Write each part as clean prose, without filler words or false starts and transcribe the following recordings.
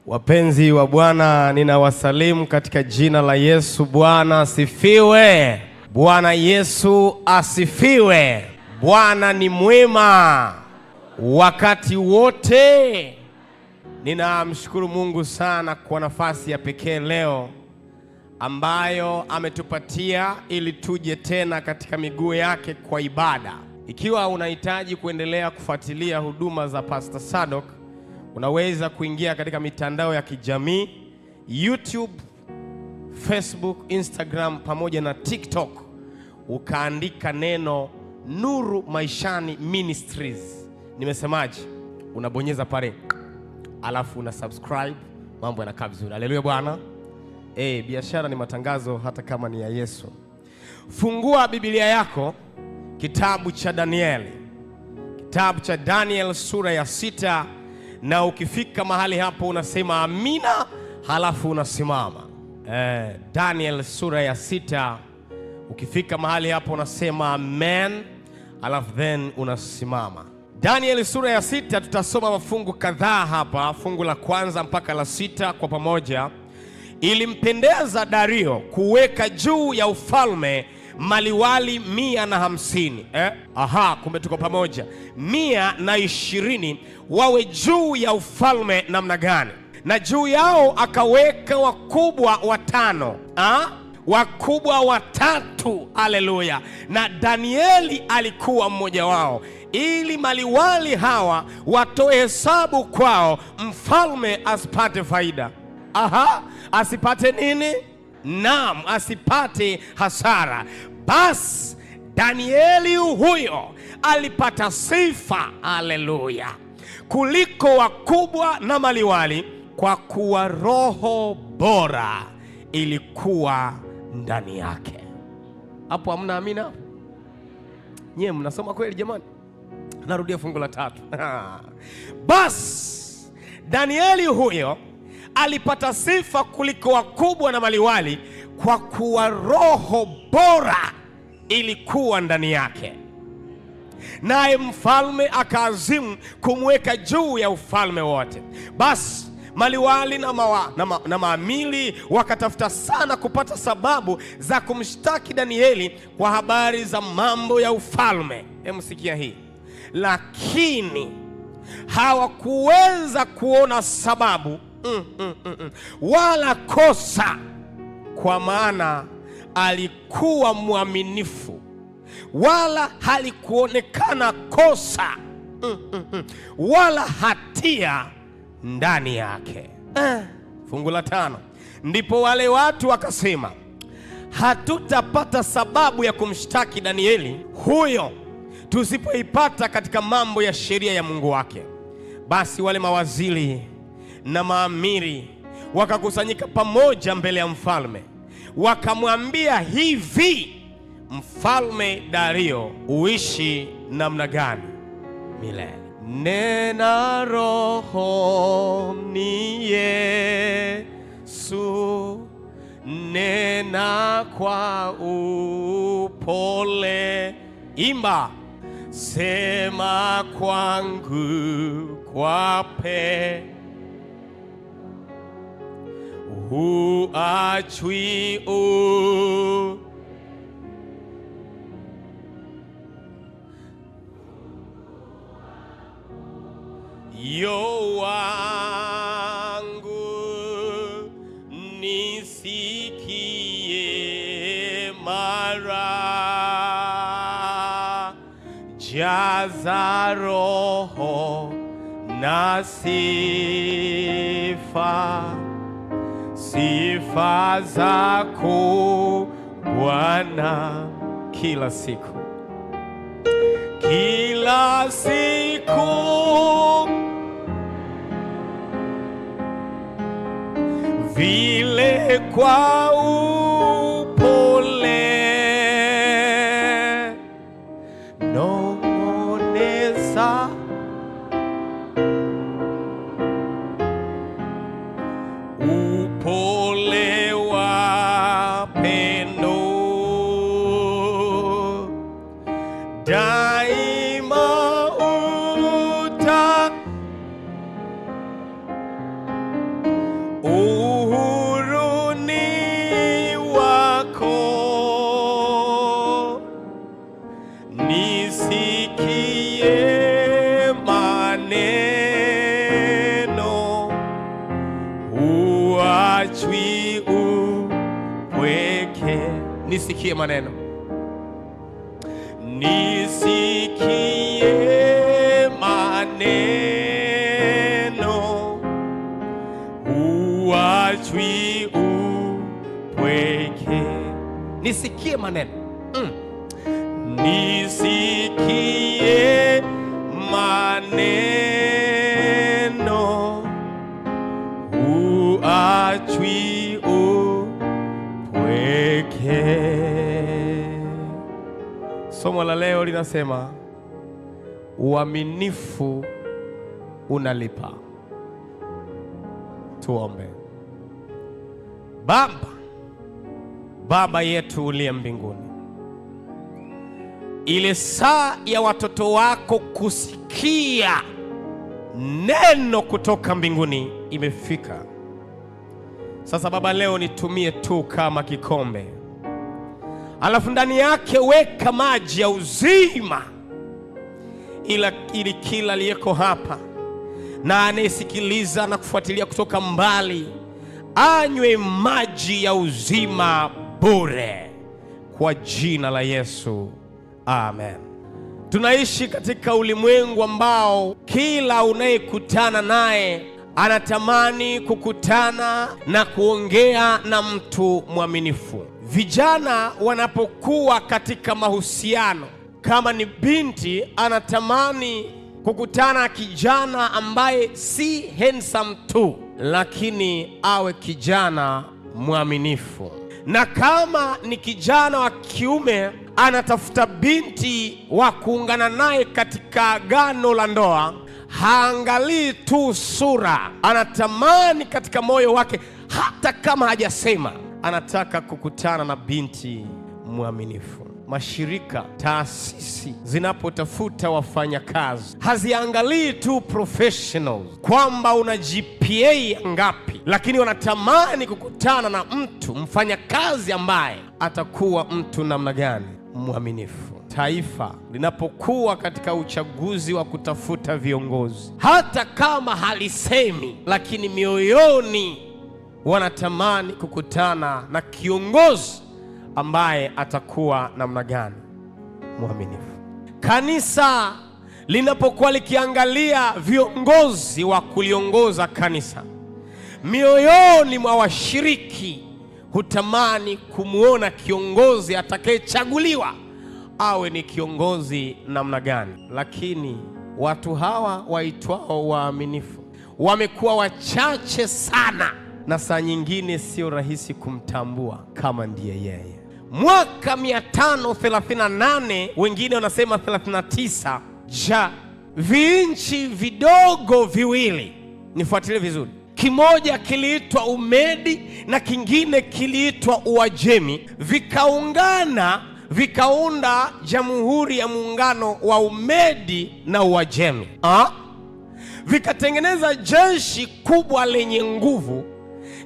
Wapenzi wa Bwana, ninawasalimu katika jina la Yesu. Bwana asifiwe. Bwana Yesu asifiwe. Bwana ni mwema wakati wote. Ninamshukuru Mungu sana kwa nafasi ya pekee leo ambayo ametupatia ili tuje tena katika miguu yake kwa ibada. Ikiwa unahitaji kuendelea kufuatilia huduma za Pastor Sadok, unaweza kuingia katika mitandao ya kijamii YouTube, Facebook, Instagram pamoja na TikTok, ukaandika neno Nuru Maishani Ministries. Nimesemaje? Unabonyeza pale, alafu una subscribe, mambo yanakaa vizuri. Haleluya Bwana. Biashara ni matangazo hata kama ni ya Yesu. Fungua Biblia yako, kitabu cha Danieli. Kitabu cha Daniel sura ya 6, na ukifika mahali hapo unasema amina, halafu unasimama. Daniel sura ya 6, ukifika mahali hapo unasema amen, halafu then unasimama. Daniel sura ya 6 tutasoma mafungu kadhaa hapa, fungu la kwanza mpaka la 6 kwa pamoja. Ilimpendeza Dario kuweka juu ya ufalme maliwali 150. Kumbe tuko pamoja. 120 wawe juu ya ufalme namna gani? Na juu yao akaweka wakubwa 5. Wakubwa 3. Haleluya. Na Danieli alikuwa mmoja wao, ili maliwali hawa watoe hesabu kwao, mfalme asipate faida. Asipate nini? Naam, asipate hasara. Basi Danieli huyo alipata sifa, haleluya, kuliko wakubwa na maliwali, kwa kuwa roho bora ilikuwa ndani yake. Hapo hamna amina? Nyie mnasoma kweli jamani? Narudia fungu la 3. Basi Danieli huyo alipata sifa kuliko wakubwa na maliwali, kwa kuwa roho bora ilikuwa ndani yake. Naye mfalme akaazimu kumweka juu ya ufalme wote. Basi maliwali na maamili wakatafuta sana kupata sababu za kumshtaki Danieli kwa habari za mambo ya ufalme. Sikia hii. Lakini hawakuweza kuona sababu wala kosa, kwa maana alikuwa mwaminifu, wala halikuonekana kosa wala hatia ndani yake. Fungu la 5. Ndipo wale watu wakasema, hatutapata sababu ya kumshtaki Danieli huyo tusipoipata katika mambo ya sheria ya Mungu wake. Basi wale mawaziri na maamiri wakakusanyika pamoja mbele ya mfalme, wakamwambia hivi, Mfalme Dario, uishi namna gani milele? Nena roho ni Yesu, nena kwa upole. Imba. Sema kwangu kwa huachwi yo wangu, nisikie mara, jaza roho na sifa zako Bwana, kila siku vile kwa upole, nong'oneza upole wa pendo, daima uhuruni wako, nisikie maneno, uachwi upweke. Nisikie maneno, nisikie maneno, uachwi upweke. Nisikie maneno, nisikie maneno, uachwi upweke. Somo la leo linasema uaminifu unalipa. Tuombe. Baba yetu uliye mbinguni, ile saa ya watoto wako kusikia neno kutoka mbinguni imefika. Sasa Baba, leo nitumie tu kama kikombe, alafu ndani yake weka maji ya uzima, ili kila aliyeko hapa na anayesikiliza na kufuatilia kutoka mbali anywe maji ya uzima bure, kwa jina la Yesu, amen. Tunaishi katika ulimwengu ambao kila unayekutana naye anatamani kukutana na kuongea na mtu mwaminifu. Vijana wanapokuwa katika mahusiano, kama ni binti anatamani kukutana na kijana ambaye si handsome tu, lakini awe kijana mwaminifu. Na kama ni kijana wa kiume anatafuta binti wa kuungana naye katika agano la ndoa, haangalii tu sura, anatamani katika moyo wake, hata kama hajasema, anataka kukutana na binti mwaminifu. Mashirika, taasisi zinapotafuta wafanyakazi haziangalii tu professionals, kwamba una GPA ngapi, lakini wanatamani kukutana na mtu mfanyakazi ambaye atakuwa mtu namna gani? Mwaminifu. Taifa linapokuwa katika uchaguzi wa kutafuta viongozi, hata kama halisemi, lakini mioyoni wanatamani kukutana na kiongozi ambaye atakuwa namna gani? Mwaminifu. Kanisa linapokuwa likiangalia viongozi wa kuliongoza kanisa, mioyoni mwa washiriki hutamani kumwona kiongozi atakayechaguliwa awe ni kiongozi namna gani. Lakini watu hawa waitwao waaminifu wamekuwa wachache sana, na saa nyingine sio rahisi kumtambua kama ndiye yeye. Mwaka 538, wengine wanasema 39, vinchi vidogo viwili, nifuatilie vizuri, kimoja kiliitwa Umedi na kingine kiliitwa Uajemi, vikaungana vikaunda Jamhuri ya Muungano wa Umedi na Uajemi. Vikatengeneza jeshi kubwa lenye nguvu.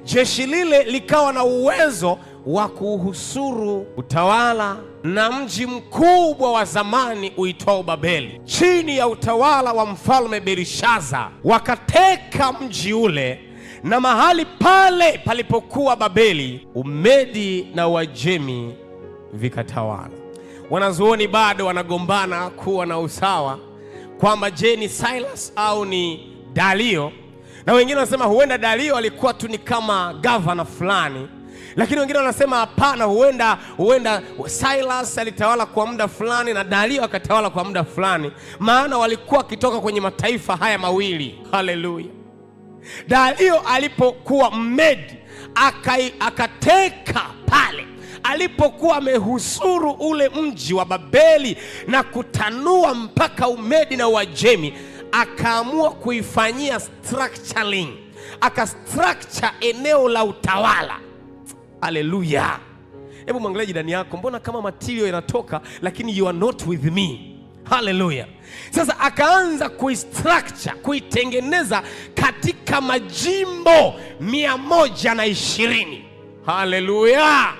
Jeshi lile likawa na uwezo wa kuhusuru utawala na mji mkubwa wa zamani uitwao Babeli. Chini ya utawala wa mfalme Belishaza, wakateka mji ule, na mahali pale palipokuwa Babeli, Umedi na Uajemi vikatawala. Wanazuoni bado wanagombana kuwa na usawa kwamba je, ni Silas au ni Dario, na wengine wanasema huenda Dario alikuwa tu ni kama governor fulani, lakini wengine wanasema hapana, huenda Silas alitawala kwa muda fulani na Dario akatawala kwa muda fulani, maana walikuwa kitoka kwenye mataifa haya mawili. Haleluya. Dario alipokuwa Mmedi akateka pale, alipokuwa amehusuru ule mji wa Babeli na kutanua mpaka Umedi na Uajemi, akaamua kuifanyia structuring, akastructure eneo la utawala. Haleluya. Hebu mwangalie jirani yako, mbona kama material yanatoka lakini you are not with me? Haleluya. Sasa akaanza kuistructure, kuitengeneza katika majimbo 120. Haleluya.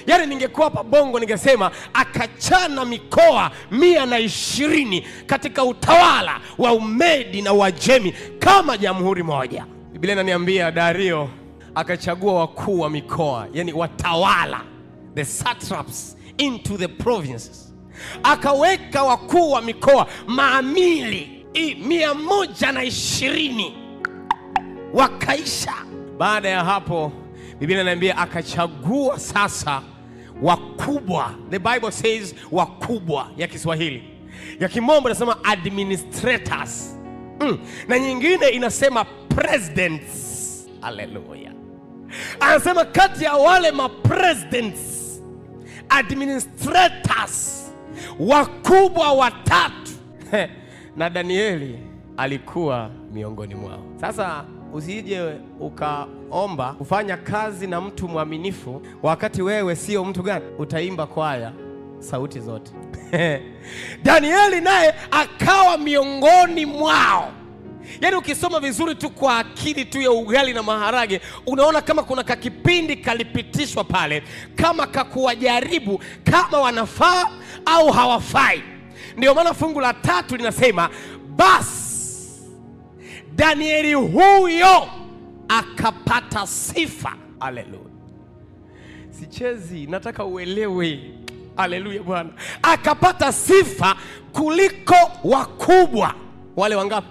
Yaani ningekuwa hapa Bongo ningesema akachana mikoa 120 katika utawala wa Umedi na Uajemi kama jamhuri moja. Biblia inaniambia Dario akachagua wakuu wa mikoa, yani watawala, the satraps into the provinces. Akaweka wakuu wa mikoa maamili 120 wakaisha. Baada ya hapo Biblia inaniambia akachagua sasa wakubwa. The Bible says wakubwa ya Kiswahili, ya Kimombo inasema administrators, na nyingine inasema presidents. Haleluya. Anasema kati ya wale presidents, administrators, wakubwa watatu na Danieli alikuwa miongoni mwao. Sasa usije ukaomba kufanya kazi na mtu mwaminifu wakati wewe sio mtu gani? Utaimba kwaya sauti zote. Danieli naye akawa miongoni mwao. Yaani ukisoma vizuri tu kwa akili tu ya ugali na maharage, unaona kama kuna kakipindi kalipitishwa pale, kama kakuwajaribu kama wanafaa au hawafai. Ndio maana fungu la 3 linasema basi Danieli huyo akapata sifa. Haleluya. Sichezi, nataka uelewe. Haleluya Bwana. Akapata sifa kuliko wakubwa wale wangapi?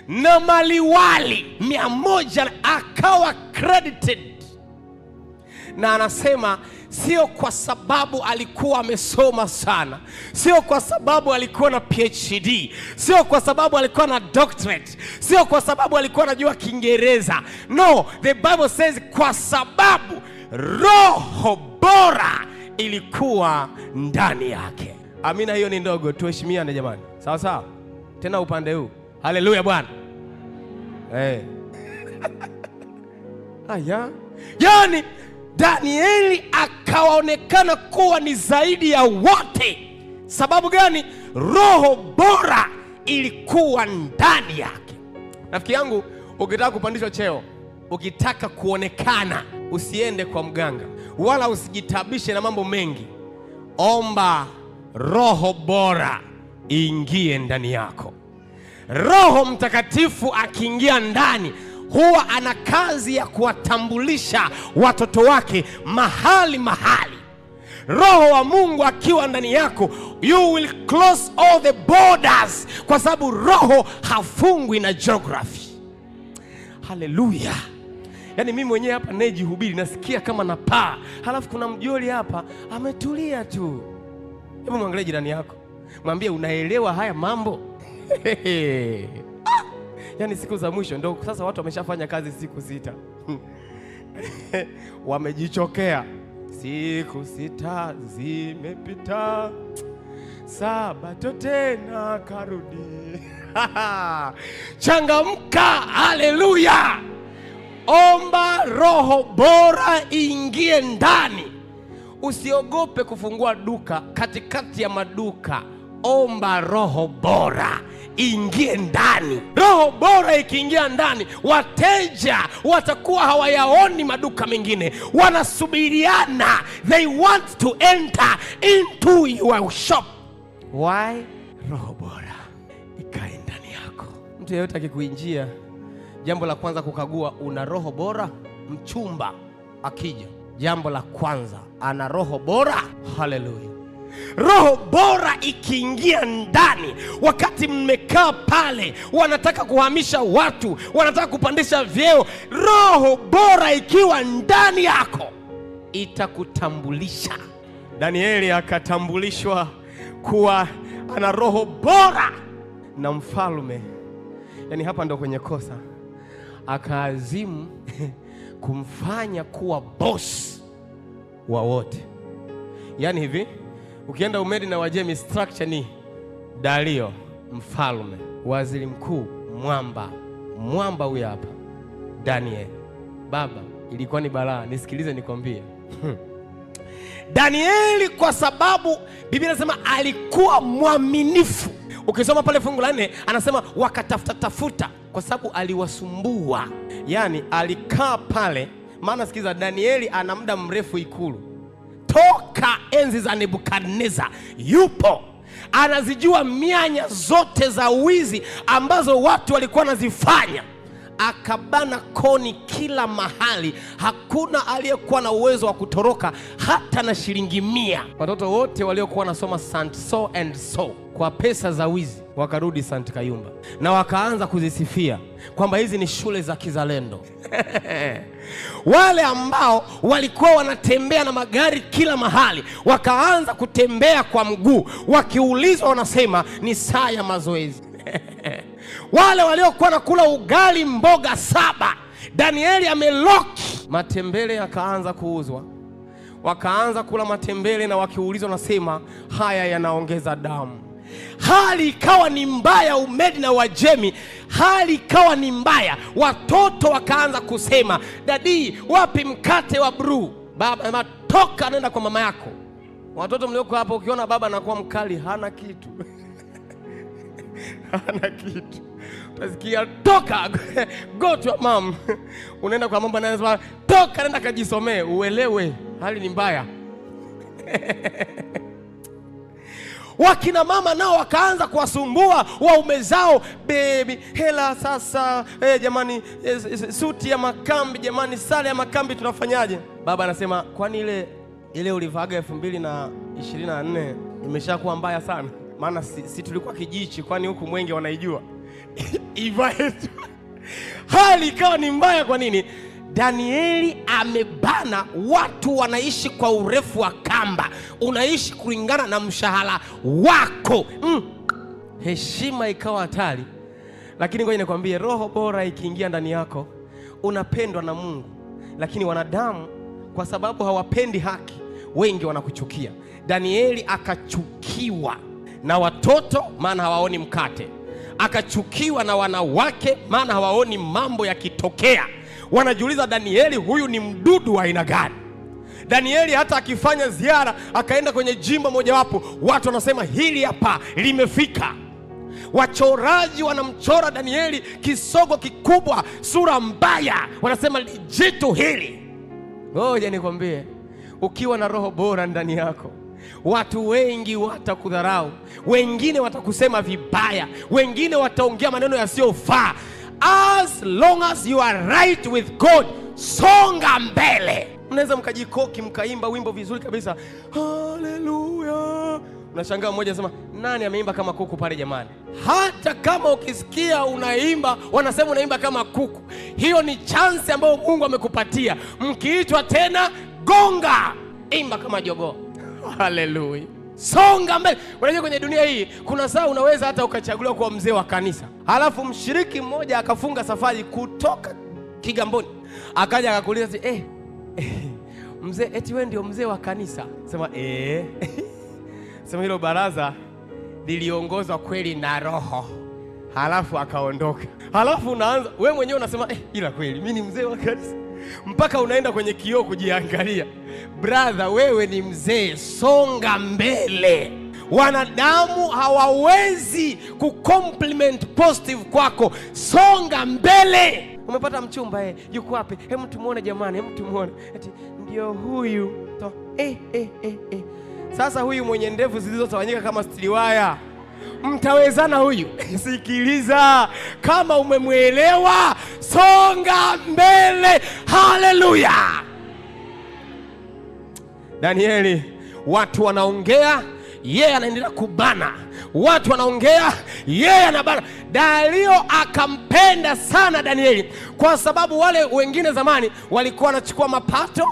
Na maliwali 100 akawa credited. Na anasema sio kwa sababu alikuwa amesoma sana, sio kwa sababu alikuwa na PhD, sio kwa sababu alikuwa na doctorate, sio kwa sababu alikuwa anajua Kiingereza. No, the Bible says kwa sababu roho bora ilikuwa ndani yake. Amina, hiyo ni ndogo, tuheshimiane jamani. Sawa sawa. Tena upande huu. Haleluya Bwana. Aya. Yani Danieli akaonekana kuwa ni zaidi ya wote. Sababu gani? Roho bora ilikuwa ndani yake. Rafiki yangu, ukitaka kupandishwa cheo, ukitaka kuonekana, usiende kwa mganga wala usijitabishe na mambo mengi. Omba roho bora iingie ndani yako. Roho Mtakatifu akiingia ndani, huwa ana kazi ya kuwatambulisha watoto wake mahali. Roho wa Mungu akiwa ndani yako, you will close all the borders, kwa sababu roho hafungwi na geography. Haleluya. Yaani mimi mwenyewe hapa najihubiri nasikia kama napaa, halafu kuna mjoli hapa ametulia tu. Hebu mwangalie jirani yako, mwambie unaelewa haya mambo. Yaani siku za mwisho ndio sasa watu wameshafanya kazi siku 6. Wamejichokea. Siku 6 zimepita, Sabato tena karudi. Changamka. Haleluya. Omba roho bora ingie ndani. Usiogope kufungua duka katikati ya maduka. Omba roho bora ingie ndani. Roho bora ikiingia ndani, wateja watakuwa hawayaoni maduka mengine, wanasubiriana. They want to enter into your shop. Why? Roho bora ikae ndani yako. Mtu yeyote akikuinjia, jambo la kwanza kukagua, una roho bora. Mchumba akija, jambo la kwanza, ana roho bora. Haleluya. Roho bora ikiingia ndani, wakati mmekaa pale, wanataka kuhamisha watu, wanataka kupandisha vyeo, roho bora ikiwa ndani yako itakutambulisha. Danieli akatambulishwa kuwa ana roho bora na mfalme. Yaani hapa ndo kwenye kosa. Akaazimu kumfanya kuwa boss wa wote. Yaani hivi, ukienda Umedi na Uajemi, structure ni Dario mfalme, waziri mkuu mwamba huyu hapa Daniel. Baba, ilikuwa ni balaa. Nisikilize nikwambie. Danieli kwa sababu Biblia inasema alikuwa mwaminifu. Ukisoma pale fungu la 4 anasema wakatafuta kwa sababu aliwasumbua. Yani alikaa pale, maana sikiza, Danieli ana muda mrefu ikulu. Toka enzi za Nebukadneza yupo. Anazijua mianya zote za wizi ambazo watu walikuwa wanazifanya. Akabana koni kila mahali. Hakuna aliyekuwa na uwezo wa kutoroka hata na shilingi 100. Watoto wote waliokuwa wanasoma St. So and so kwa pesa za wizi wakarudi St. Kayumba na wakaanza kuzisifia kwamba hizi ni shule za kizalendo. Wale ambao walikuwa wanatembea na magari kila mahali wakaanza kutembea kwa mguu, wakiulizwa wanasema ni saa ya mazoezi. Wale waliokuwa nakula ugali mboga 7, Danieli ameloki. Matembele yakaanza kuuzwa, wakaanza kula matembele na wakiulizwa wanasema haya yanaongeza damu. Hali ikawa ni mbaya Umedi na Wajemi, hali ikawa ni mbaya. Watoto wakaanza kusema, dadi wapi mkate wa brew? Baba toka nenda kwa mama yako. Watoto mlioko hapo, ukiona baba anakuwa mkali hana kitu hana kitu, utasikia toka go to your mom. Unaenda kwa mama anasema toka nenda kajisomee, uelewe hali ni mbaya. Wakina mama nao wakaanza kuwasumbua waume zao, baby hela sasa, jamani, suti ya makambi jamani, sare ya makambi tunafanyaje? Baba anasema kwani ile ulivaga 2024 imeshakuwa mbaya sana, maana si tulikuwa kijichi, kwani huku Mwenge wanaijua iva yetu. Hali ikawa ni mbaya. Kwa nini? Danieli amebana. Watu wanaishi kwa urefu wa kamba, unaishi kulingana na mshahara wako. Heshima ikawa hatari. Lakini ngoja nikwambie, roho bora ikiingia ndani yako unapendwa na Mungu. Lakini wanadamu kwa sababu hawapendi haki, wengi wanakuchukia. Danieli akachukiwa na watoto maana hawaoni mkate, akachukiwa na wanawake maana hawaoni mambo yakitokea. Wanajiuliza, Danieli huyu ni mdudu wa aina gani? Danieli hata akifanya ziara akaenda kwenye jimbo mojawapo, watu wanasema hili hapa limefika. Wachoraji wanamchora Danieli kisogo kikubwa, sura mbaya, wanasema jitu hili. Ngoja nikwambie, ukiwa na roho bora ndani yako, watu wengi watakudharau, wengine watakusema vibaya, wengine wataongea maneno yasiyofaa. As long as you are right with God, songa mbele. Mnaweza mkajikoki mkaimba wimbo vizuri kabisa, haleluya. Unashangaa mmoja anasema nani ameimba kama kuku pale jamani? Hata kama ukisikia unaimba wanasema unaimba kama kuku, hiyo ni chance ambayo Mungu amekupatia. Mkiitwa tena gonga, imba kama jogoo. Haleluya. Songa mbele. Unajua kwenye dunia hii kuna saa unaweza hata ukachaguliwa kuwa mzee wa kanisa, halafu mshiriki mmoja akafunga safari kutoka Kigamboni akaja akakuuliza mzee, eti wewe ndio mzee wa kanisa? Sema sema hilo baraza liliongozwa kweli na roho. Halafu akaondoka. Halafu unaanza wewe mwenyewe unasema ila kweli mimi ni mzee wa kanisa, mpaka unaenda kwenye kioo kujiangalia. Brother, wewe ni mzee, songa mbele. Wanadamu hawawezi kucompliment positive kwako, songa mbele. Umepata mchumba, yuko wapi? Hebu tumuone jamani, hebu tumuone. Eti ndio huyu. Sasa huyu mwenye ndevu zilizotawanyika kama stiliwaya, mtawezana huyu? Sikiliza, kama umemwelewa, songa mbele. Haleluya. Danieli, watu wanaongea, yeye anaendelea kubana. Watu wanaongea, yeye anabana. Dario akampenda sana Danieli kwa sababu wale wengine zamani walikuwa wanachukua mapato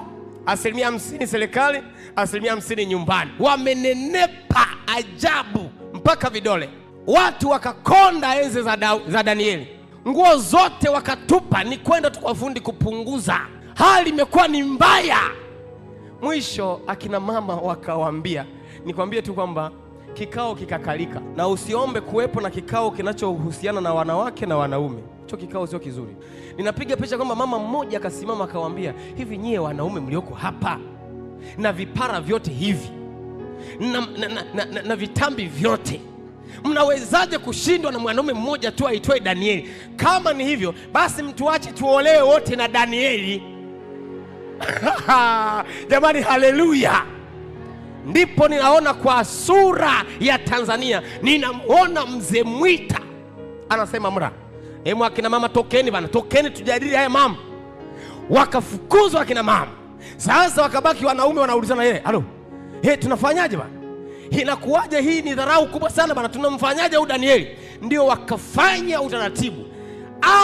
50% serikali, 50% nyumbani. Wamenenepa ajabu mpaka vidole. Watu wakakonda enzi za Danieli. Nguo zote wakatupa, ni kwenda tu kwa fundi kupunguza. Hali imekuwa ni mbaya. Mwisho akina mama wakawaambia, nikwambie tu kwamba kikao kikakalika, na usiombe kuwepo na kikao kinachohusiana na wanawake na wanaume. Hicho kikao sio kizuri. Ninapiga picha kwamba mama mmoja akasimama akawaambia, hivi nyie wanaume mlioko hapa, na vipara vyote hivi na vitambi vyote, mnawezaje kushindwa na mwanaume mmoja tu aitwaye Danieli? Kama ni hivyo basi mtuache tuolewe wote na Danieli. Jamani, haleluya! Ndipo ninaona kwa sura ya Tanzania, ninamuona mzee Mwita anasema mra, akina mama tokeni bana, tokeni tujadili haya mama. Wakafukuzwa akina mama. Sasa wakabaki wanaume wanaulizana, halo, tunafanyaje bana? Inakuwaje? Hii ni dharau kubwa sana bana, tunamfanyaje huyu Danieli? Ndio wakafanya utaratibu.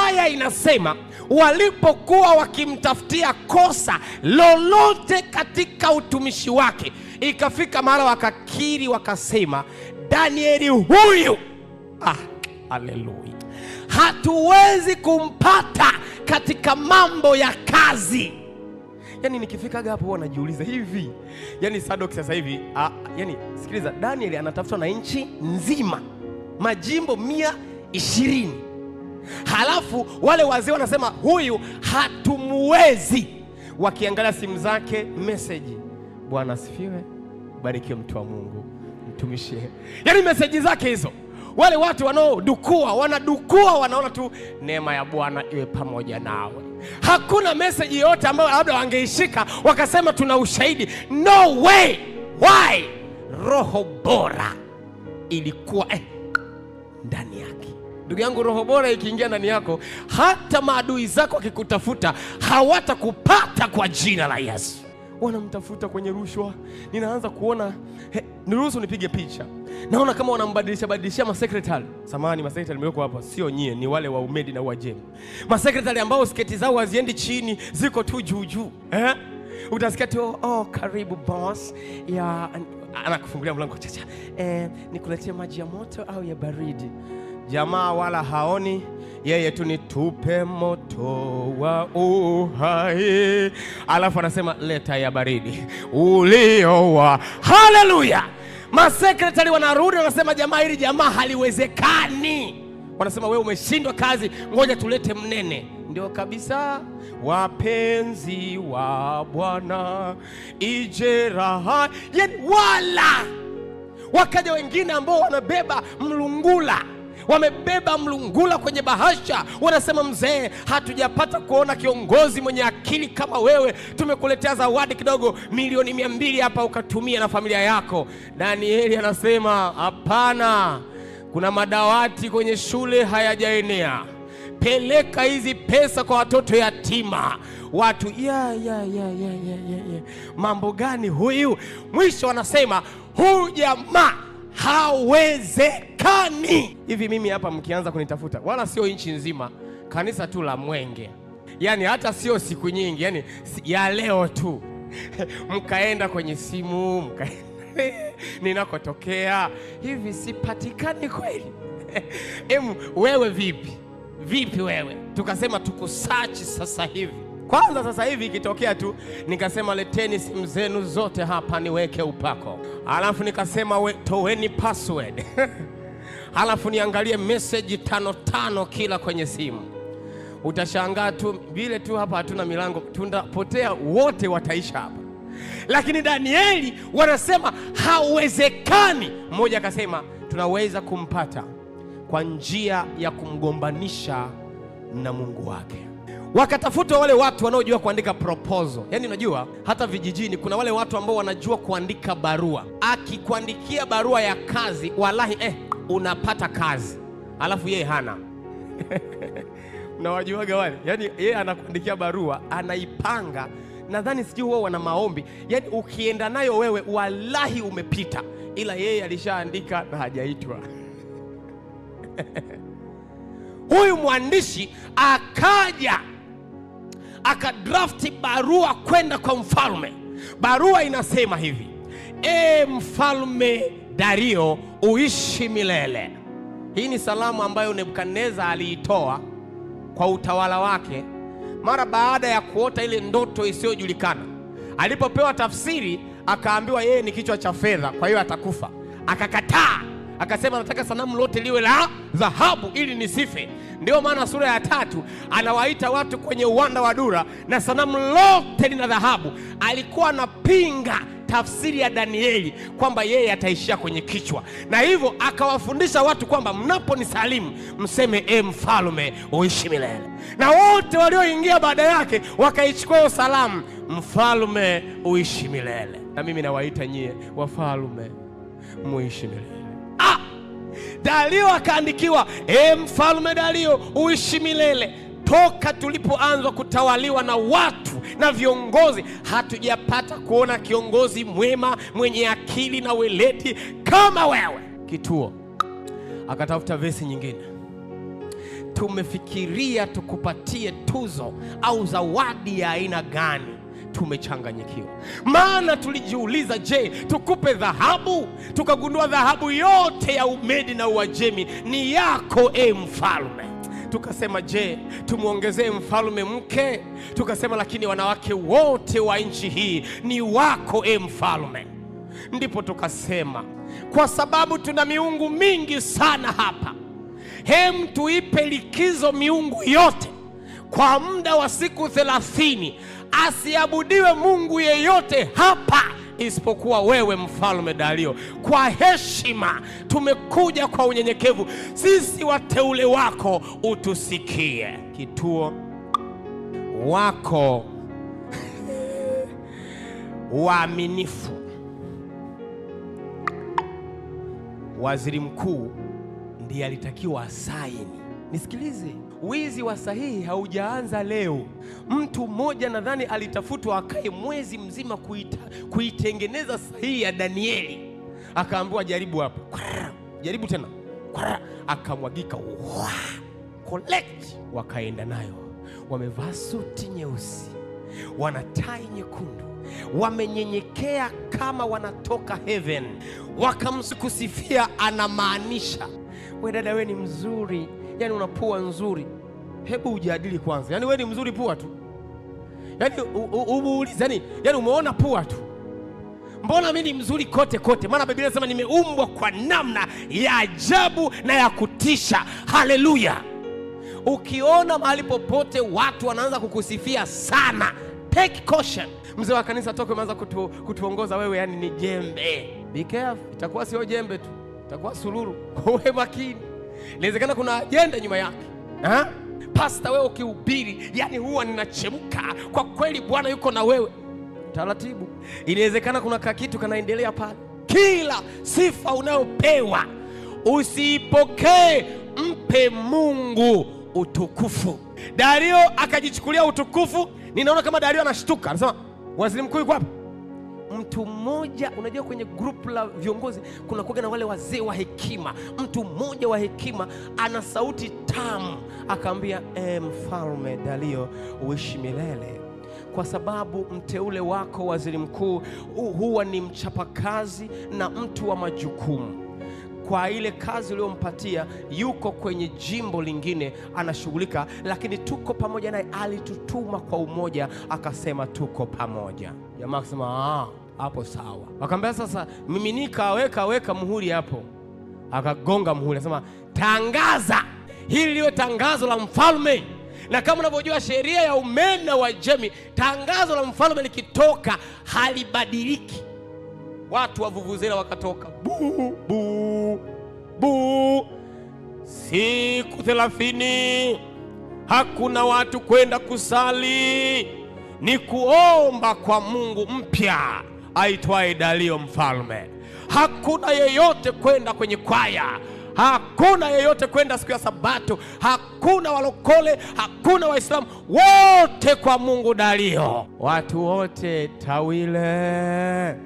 Aya inasema walipokuwa wakimtafutia kosa lolote katika utumishi wake, ikafika mara wakakiri, wakasema Danieli huyu, haleluya, hatuwezi kumpata katika mambo ya kazi. Yani nikifika hapo huwa najiuliza hivi, yani Sadok sasa hivi yani sikiliza, Danieli anatafutwa na nchi nzima, majimbo 120. Halafu wale wazee wanasema huyu hatumuwezi. Wakiangalia simu zake, message, Bwana asifiwe, barikiwe mtu wa Mungu, mtumishie. Yani message zake hizo, wale watu wanaodukua wanadukua, wanaona tu neema ya Bwana iwe pamoja nawe. Hakuna message yote ambayo labda wangeishika wakasema tuna ushahidi. No way. Why? Roho bora ilikuwa ndani yake. Ndugu yangu, roho bora ikiingia ndani yako, hata maadui zako wakikutafuta hawatakupata kwa jina la Yesu. Wanamtafuta kwenye rushwa. Ninaanza kuona, niruhusu nipige picha. Naona kama wanambadilishia masekretari. Samahani, masekretari mlioko hapa sio nyie, ni wale wa Umedi na Uajemi. Masekretari ambao sketi zao haziendi chini, ziko tu juu juu. Utasikia tu, karibu boss. Anakufungulia mlango, chacha. Nikuletea maji ya moto au ya baridi? Jamaa wala haoni, yeye tu ni tupe moto wa uhai. Alafu anasema leta ya baridi uliowa. Haleluya! Masekretari wanarudi wanasema jamaa, hili jamaa haliwezekani. Wanasema wewe umeshindwa kazi, ngoja tulete mnene. Ndio kabisa, wapenzi wa Bwana ije raha. Wala wakaja wengine ambao wanabeba mlungula, wamebeba mlungula kwenye bahasha. Wanasema mzee, hatujapata kuona kiongozi mwenye akili kama wewe, tumekuletea zawadi kidogo, milioni 200 hapa ukatumia na familia yako. Danieli anasema hapana, kuna madawati kwenye shule hayajaenea, peleka hizi pesa kwa watoto yatima. Watu mambo gani huyu? Mwisho wanasema huyu jamaa hawezekani. Hivi mimi hapa mkianza kunitafuta, wala sio nchi nzima, kanisa tu la Mwenge, yani hata sio siku nyingi, yani ya leo tu mkaenda kwenye simu, ninakotokea hivi sipatikani kweli? Wewe vipi wewe? Tukasema tukusearch sasa hivi. Kwanza sasa hivi ikitokea tu nikasema leteni simu zenu zote hapa niweke upako. Alafu nikasema toweni password. Alafu niangalie message 5 kila kwenye simu. Utashangaa tu vile tu hapa hatuna milango, tunapotea wote, wataisha hapa. Lakini Danieli wanasema hauwezekani. Mmoja akasema tunaweza kumpata kwa njia ya kumgombanisha na Mungu wake. Wakatafuta wale watu wanaojua kuandika proposal. Yani unajua hata vijijini kuna wale watu ambao wanajua kuandika barua. Akikuandikia barua ya kazi, wallahi unapata kazi. Alafu yeye hana. Unawajuaga wale? Yani yeye anakuandikia barua, anaipanga. Nadhani sijui wao wana maombi. Yani ukienda nayo wewe wallahi umepita, ila yeye alishaandika na hajaitwa. Huyu mwandishi akaja akadrafti barua kwenda kwa mfalme. Barua inasema hivi: Mfalme Dario, uishi milele. Hii ni salamu ambayo Nebukadneza aliitoa kwa utawala wake mara baada ya kuota ile ndoto isiyojulikana. Alipopewa tafsiri akaambiwa yeye ni kichwa cha fedha, kwa hiyo atakufa. Akakataa, akasema nataka sanamu lote liwe la dhahabu ili nisife. Ndio maana sura ya 3 anawaita watu kwenye uwanda wa Dura na sanamu lote lina dhahabu. Alikuwa anapinga tafsiri ya Danieli kwamba yeye ataishia kwenye kichwa, na hivyo akawafundisha watu kwamba mnaponisalimu mseme mfalme uishi milele. Na wote walioingia baada yake wakaichukua hiyo salamu, mfalme uishi milele. Na mimi nawaita nyie wafalme muishi milele. Dario akaandikiwa mfalme Dario uishi milele. Toka tulipoanza kutawaliwa na watu na viongozi, hatujapata kuona kiongozi mwema mwenye akili na weledi kama wewe. Kituo akatafuta vesi nyingine. Tumefikiria tukupatie tuzo au zawadi ya aina gani? Tumechanganyikiwa. Maana tulijiuliza, je, tukupe dhahabu? Tukagundua dhahabu yote ya Umedi na Uajemi ni yako mfalme. Tukasema, je, tumuongezee mfalme mke? Tukasema, lakini wanawake wote wa nchi hii ni wako mfalme. Ndipo tukasema, kwa sababu tuna miungu mingi sana hapa, tuipe likizo miungu yote kwa muda wa siku 30, asiabudiwe mungu yeyote hapa isipokuwa wewe mfalme Dario. Kwa heshima tumekuja kwa unyenyekevu, sisi wateule wako, utusikie. Kituo wako waaminifu. Waziri mkuu ndiye alitakiwa asaini. Nisikilize, wizi wa sahihi haujaanza leo. Mtu mmoja nadhani alitafutwa akae mwezi mzima kuitengeneza sahihi ya Danieli. Akaambiwa jaribu hapo, jaribu tena, akamwagika, collect. Wakaenda nayo, wamevaa suti nyeusi, wana tai nyekundu, wamenyenyekea kama wanatoka heaven. Wakamsikusifia, anamaanisha, we dada, we ni mzuri, yani una pua nzuri. Hebu ujadili kwanza, yani we ni mzuri pua tu? Yani uulize, yani umeona pua tu? Mbona mimi ni mzuri kote kote? Maana Biblia inasema nimeumbwa kwa namna ya ajabu na ya kutisha. Haleluya! Ukiona mahali popote watu wanaanza kukusifia sana, take caution. Mzee wa kanisa toka umeanza kutuongoza wewe, yani ni jembe. Be careful, itakuwa sio jembe tu, itakuwa sululu. Uwe makini, inawezekana kuna ajenda nyuma yake. Pastor, wewe ukihubiri, yani huwa ninachemka. Kwa kweli Bwana yuko na wewe. Taratibu, inawezekana kuna kitu kanaendelea pale. Kila sifa unayopewa usiipokee, mpe Mungu utukufu. Dario akajichukulia utukufu. Ninaona kama Dario anashtuka, anasema waziri mkuu yuko hapa. Mtu mmoja, unajua kwenye group la viongozi kuna kuwa na wale wazee wa hekima. Mtu mmoja wa hekima ana sauti tamu, akaambia mfalme Dario uishi milele, kwa sababu mteule wako waziri mkuu huwa ni mchapakazi na mtu wa majukumu. Kwa ile kazi uliyompatia, yuko kwenye jimbo lingine anashughulika, lakini tuko pamoja naye. Alitutuma kwa umoja, akasema tuko pamoja. Jamaa akasema hapo sawa. Akamwambia sasa miminika, weka muhuri hapo. Akagonga muhuri, akasema tangaza hili liwe tangazo la mfalme. Na kama unavyojua sheria ya Umedi na Uajemi, tangazo la mfalme likitoka halibadiliki. Watu wa vuvuzela wakatoka, bu bu bu. Siku 30 hakuna watu kwenda kusali, ni kuomba kwa Mungu mpya aitwaye Dario mfalme. Hakuna yeyote kwenda kwenye kwaya, hakuna yeyote kwenda siku ya Sabato, hakuna walokole, hakuna Waislamu, wote kwa Mungu Dario. Watu wote tawile,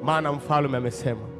maana mfalme amesema.